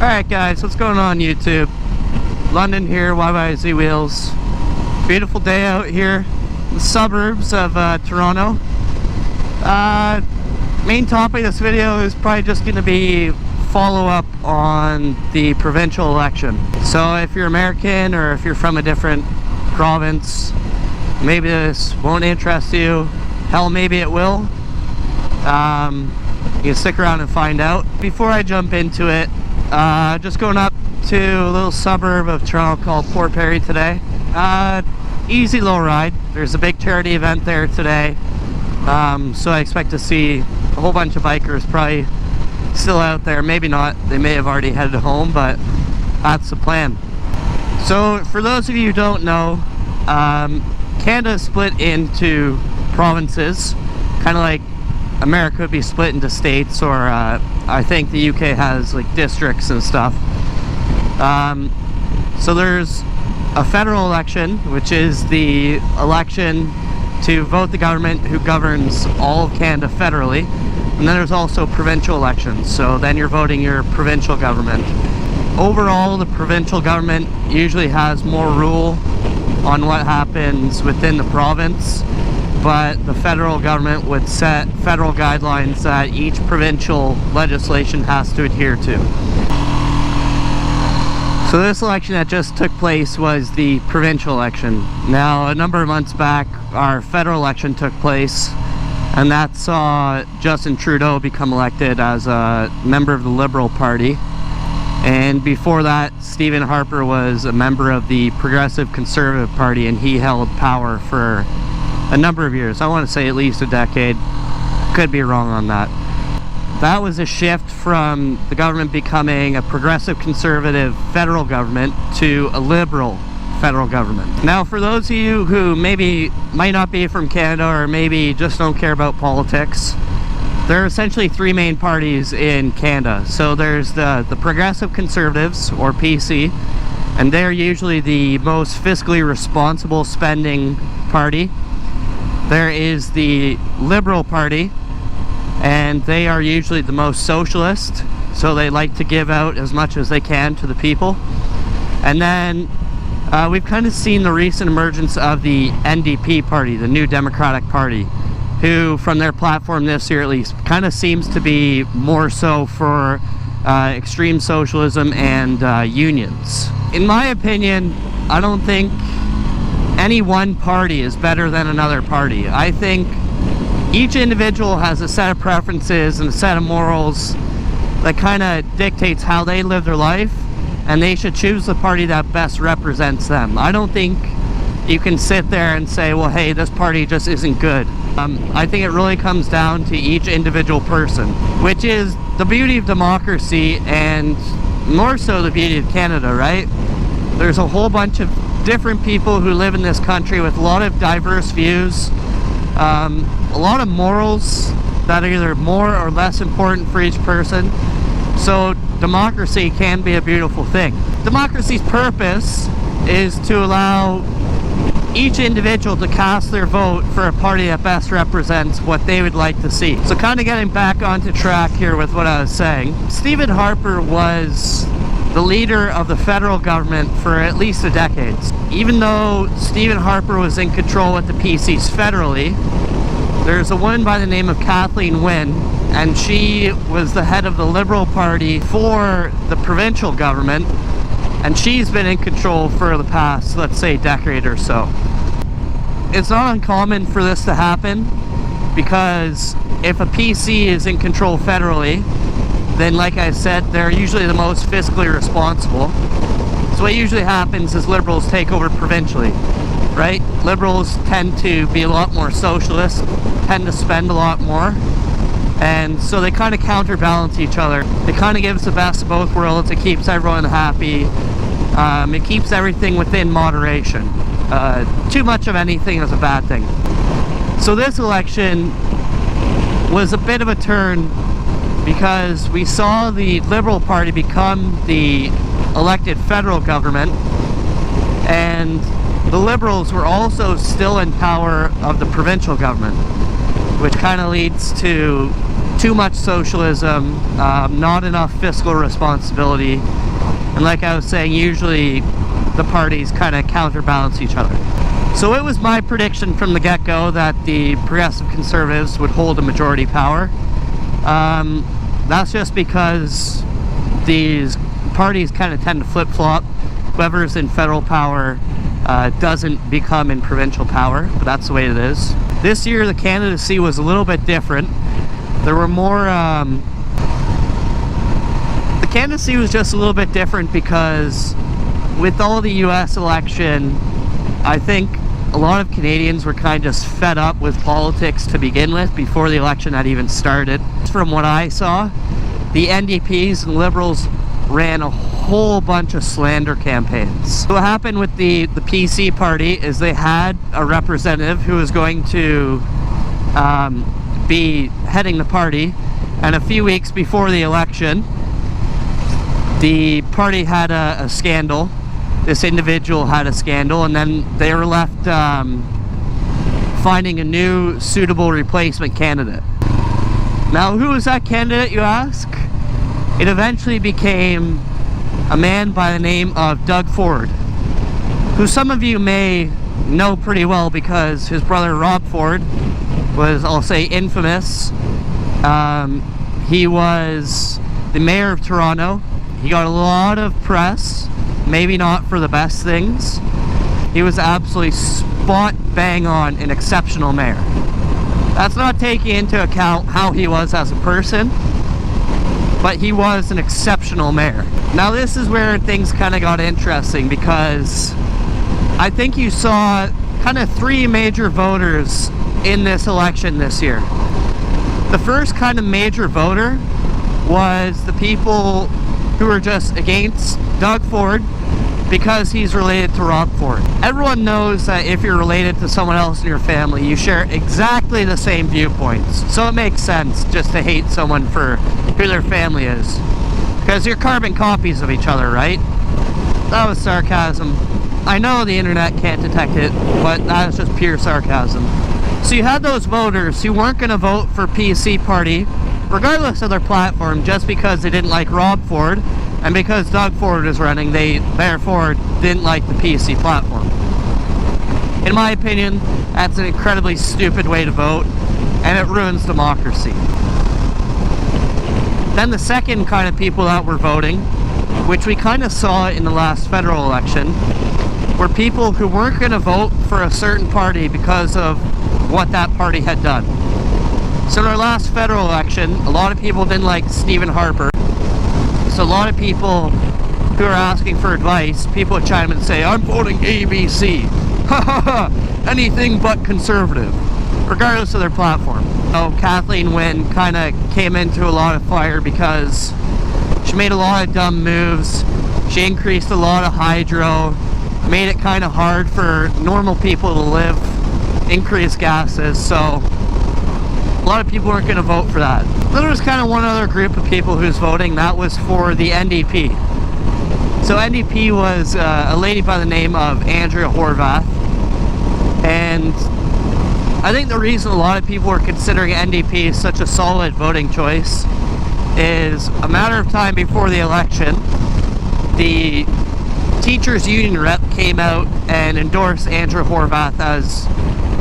Alright guys, what's going on YouTube? London here, YYZ Wheels. Beautiful day out here in the suburbs of Toronto. Main topic of this video is probably just going to be follow-up on the provincial election. So if you're American or if you're from a different province, maybe this won't interest you. Hell, maybe it will. You can stick around and find out. Before I jump into it, just going up to a little suburb of Toronto called Port Perry today. Easy little ride. There's a big charity event there today, so I expect to see a whole bunch of bikers probably still out there. Maybe not, they may have already headed home, but that's the plan. So for those of you who don't know, Canada is split into provinces, kind of like America would be split into states, or I think the UK has like districts and stuff. So there's a federal election, which is the election to vote the government who governs all of Canada federally, and then there's also provincial elections, so then you're voting your provincial government. Overall, the provincial government usually has more rule on what happens within the province, but the federal government would set federal guidelines that each provincial legislation has to adhere to. So this election that just took place was the provincial election. Now, a number of months back, our federal election took place, and that saw Justin Trudeau become elected as a member of the Liberal Party. And before that, Stephen Harper was a member of the Progressive Conservative Party, and he held power for a number of years. I want to say at least a decade. Could be wrong on that. That was a shift from the government becoming a progressive conservative federal government to a liberal federal government. Now, for those of you who maybe might not be from Canada or maybe just don't care about politics, there are essentially three main parties in Canada. So there's the Progressive Conservatives, or PC, and they're usually the most fiscally responsible spending party. There is the Liberal Party, and they are usually the most socialist, so they like to give out as much as they can to the people. And then we've kind of seen the recent emergence of the NDP party, the New Democratic Party, who from their platform this year at least kind of seems to be more so for extreme socialism and unions. In my opinion, I don't think any one party is better than another party. I think each individual has a set of preferences and a set of morals that kind of dictates how they live their life, and they should choose the party that best represents them. I don't think you can sit there and say, well, hey, this party just isn't good. I think it really comes down to each individual person, which is the beauty of democracy, and more so the beauty of Canada, right? There's a whole bunch of different people who live in this country with a lot of diverse views, a lot of morals that are either more or less important for each person. So democracy can be a beautiful thing. Democracy's purpose is to allow each individual to cast their vote for a party that best represents what they would like to see. So kind of getting back onto track here with what I was saying, Stephen Harper was the leader of the federal government for at least a decade. Even though Stephen Harper was in control with the PCs federally, there's a woman by the name of Kathleen Wynne, and she was the head of the Liberal Party for the provincial government, and she's been in control for the past, let's say, decade or so. It's not uncommon for this to happen, because if a PC is in control federally, then like I said, they're usually the most fiscally responsible. So what usually happens is Liberals take over provincially, right? Liberals tend to be a lot more socialist, tend to spend a lot more, and so they kind of counterbalance each other. It kind of gives the best of both worlds. It keeps everyone happy. It keeps everything within moderation. Too much of anything is a bad thing. So this election was a bit of a turn, because we saw the Liberal Party become the elected federal government, and the Liberals were also still in power of the provincial government, which kind of leads to too much socialism, not enough fiscal responsibility, and like I was saying, usually the parties kind of counterbalance each other. So it was my prediction from the get-go that the Progressive Conservatives would hold a majority power. That's just because these parties kind of tend to flip-flop. Whoever's in federal power doesn't become in provincial power, but that's the way it is. This year the candidacy was a little bit different. There were more, the candidacy was just a little bit different because with all the US election, I think a lot of Canadians were kind of just fed up with politics to begin with before the election had even started. From what I saw, the NDPs and Liberals ran a whole bunch of slander campaigns. So what happened with the PC party is they had a representative who was going to be heading the party, and a few weeks before the election, the party had a scandal. This individual had a scandal, and then they were left finding a new suitable replacement candidate. Now, who was that candidate, you ask? It eventually became a man by the name of Doug Ford, who some of you may know pretty well because his brother Rob Ford was, I'll say, infamous. He was the mayor of Toronto. He got a lot of press, maybe not for the best things. He was absolutely spot bang on an exceptional mayor. That's not taking into account how he was as a person, but he was an exceptional mayor. Now this is where things kind of got interesting, because I think you saw kind of three major voters in this election this year. The first kind of major voter was the people who were just against Doug Ford because he's related to Rob Ford. Everyone knows that if you're related to someone else in your family, you share exactly the same viewpoints. So it makes sense just to hate someone for who their family is, because you're carbon copies of each other, right? That was sarcasm. I know the internet can't detect it, but that was just pure sarcasm. So you had those voters who weren't going to vote for PC party, regardless of their platform, just because they didn't like Rob Ford, and because Doug Ford is running, they therefore didn't like the PC platform. In my opinion, that's an incredibly stupid way to vote, and it ruins democracy. Then the second kind of people that were voting, which we kind of saw in the last federal election, were people who weren't going to vote for a certain party because of what that party had done. So in our last federal election, a lot of people didn't like Stephen Harper. So a lot of people who are asking for advice, people would chime in and say, I'm voting ABC. Ha ha ha, anything but conservative, regardless of their platform. So Kathleen Wynne kind of came into a lot of fire because she made a lot of dumb moves. She increased a lot of hydro, made it kind of hard for normal people to live, increased gases, so a lot of people weren't going to vote for that. There was kind of one other group of people who was voting, that was for the NDP. So NDP was a lady by the name of Andrea Horvath, and I think the reason a lot of people were considering NDP such a solid voting choice is a matter of time before the election, the teachers union rep came out and endorsed Andrea Horvath as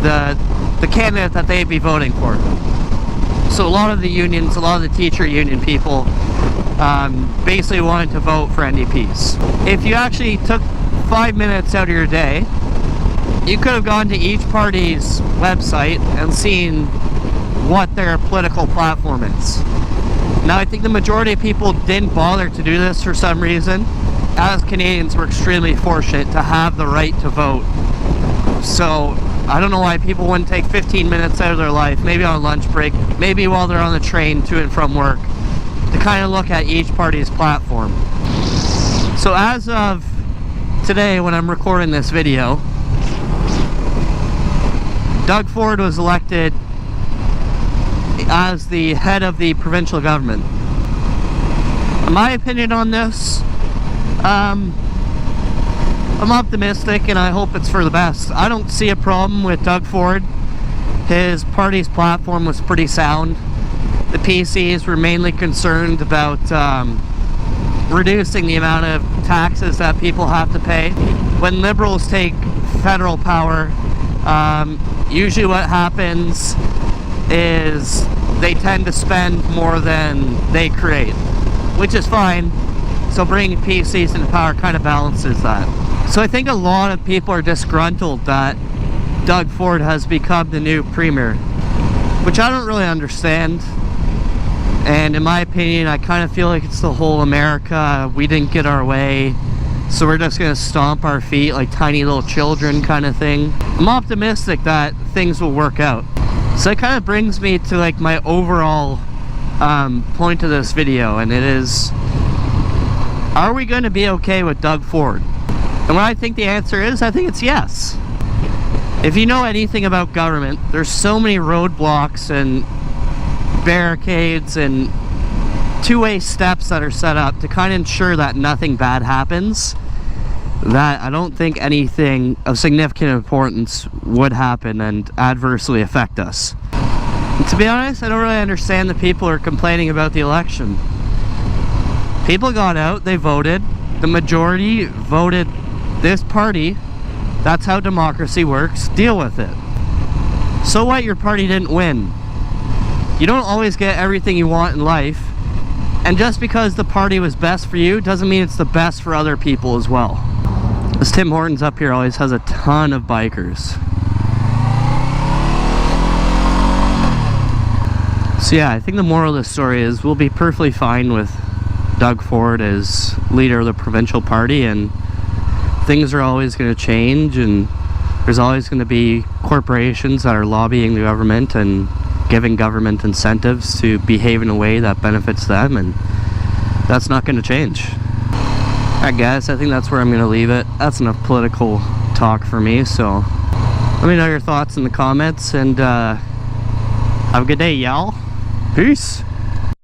the candidate that they'd be voting for. So a lot of the unions, a lot of the teacher union people basically wanted to vote for NDPs. If you actually took 5 minutes out of your day, you could have gone to each party's website and seen what their political platform is. Now I think the majority of people didn't bother to do this for some reason. As Canadians, we're extremely fortunate to have the right to vote. So I don't know why people wouldn't take 15 minutes out of their life, maybe on a lunch break, maybe while they're on the train to and from work, to kind of look at each party's platform. So as of today, when I'm recording this video, Doug Ford was elected as the head of the provincial government. My opinion on this, I'm optimistic and I hope it's for the best. I don't see a problem with Doug Ford. His party's platform was pretty sound. the PCs were mainly concerned about reducing the amount of taxes that people have to pay. When liberals take federal power, usually what happens is they tend to spend more than they create, which is fine. So bringing PCs into power kind of balances that. So I think a lot of people are disgruntled that Doug Ford has become the new premier, which I don't really understand. And in my opinion, I kind of feel like it's the whole America, we didn't get our way, so we're just gonna stomp our feet like tiny little children kind of thing. I'm optimistic that things will work out. So it kind of brings me to like my overall point of this video, and it is, are we going to be okay with Doug Ford? And what I think the answer is, I think it's yes. If you know anything about government, there's so many roadblocks and barricades and two-way steps that are set up to kind of ensure that nothing bad happens, that I don't think anything of significant importance would happen and adversely affect us. And to be honest, I don't really understand the people who are complaining about the election. People got out, they voted, the majority voted this party. That's how democracy works. Deal with it. So what, your party didn't win? You don't always get everything you want in life, and just because the party was best for you doesn't mean it's the best for other people as well. This Tim Hortons up here always has a ton of bikers. So yeah, I think the moral of the story is we'll be perfectly fine with Doug Ford as leader of the provincial party, and things are always going to change, and there's always going to be corporations that are lobbying the government and giving government incentives to behave in a way that benefits them, and that's not going to change. Alright guys, I think that's where I'm going to leave it. That's enough political talk for me, so let me know your thoughts in the comments, and have a good day, y'all. Peace!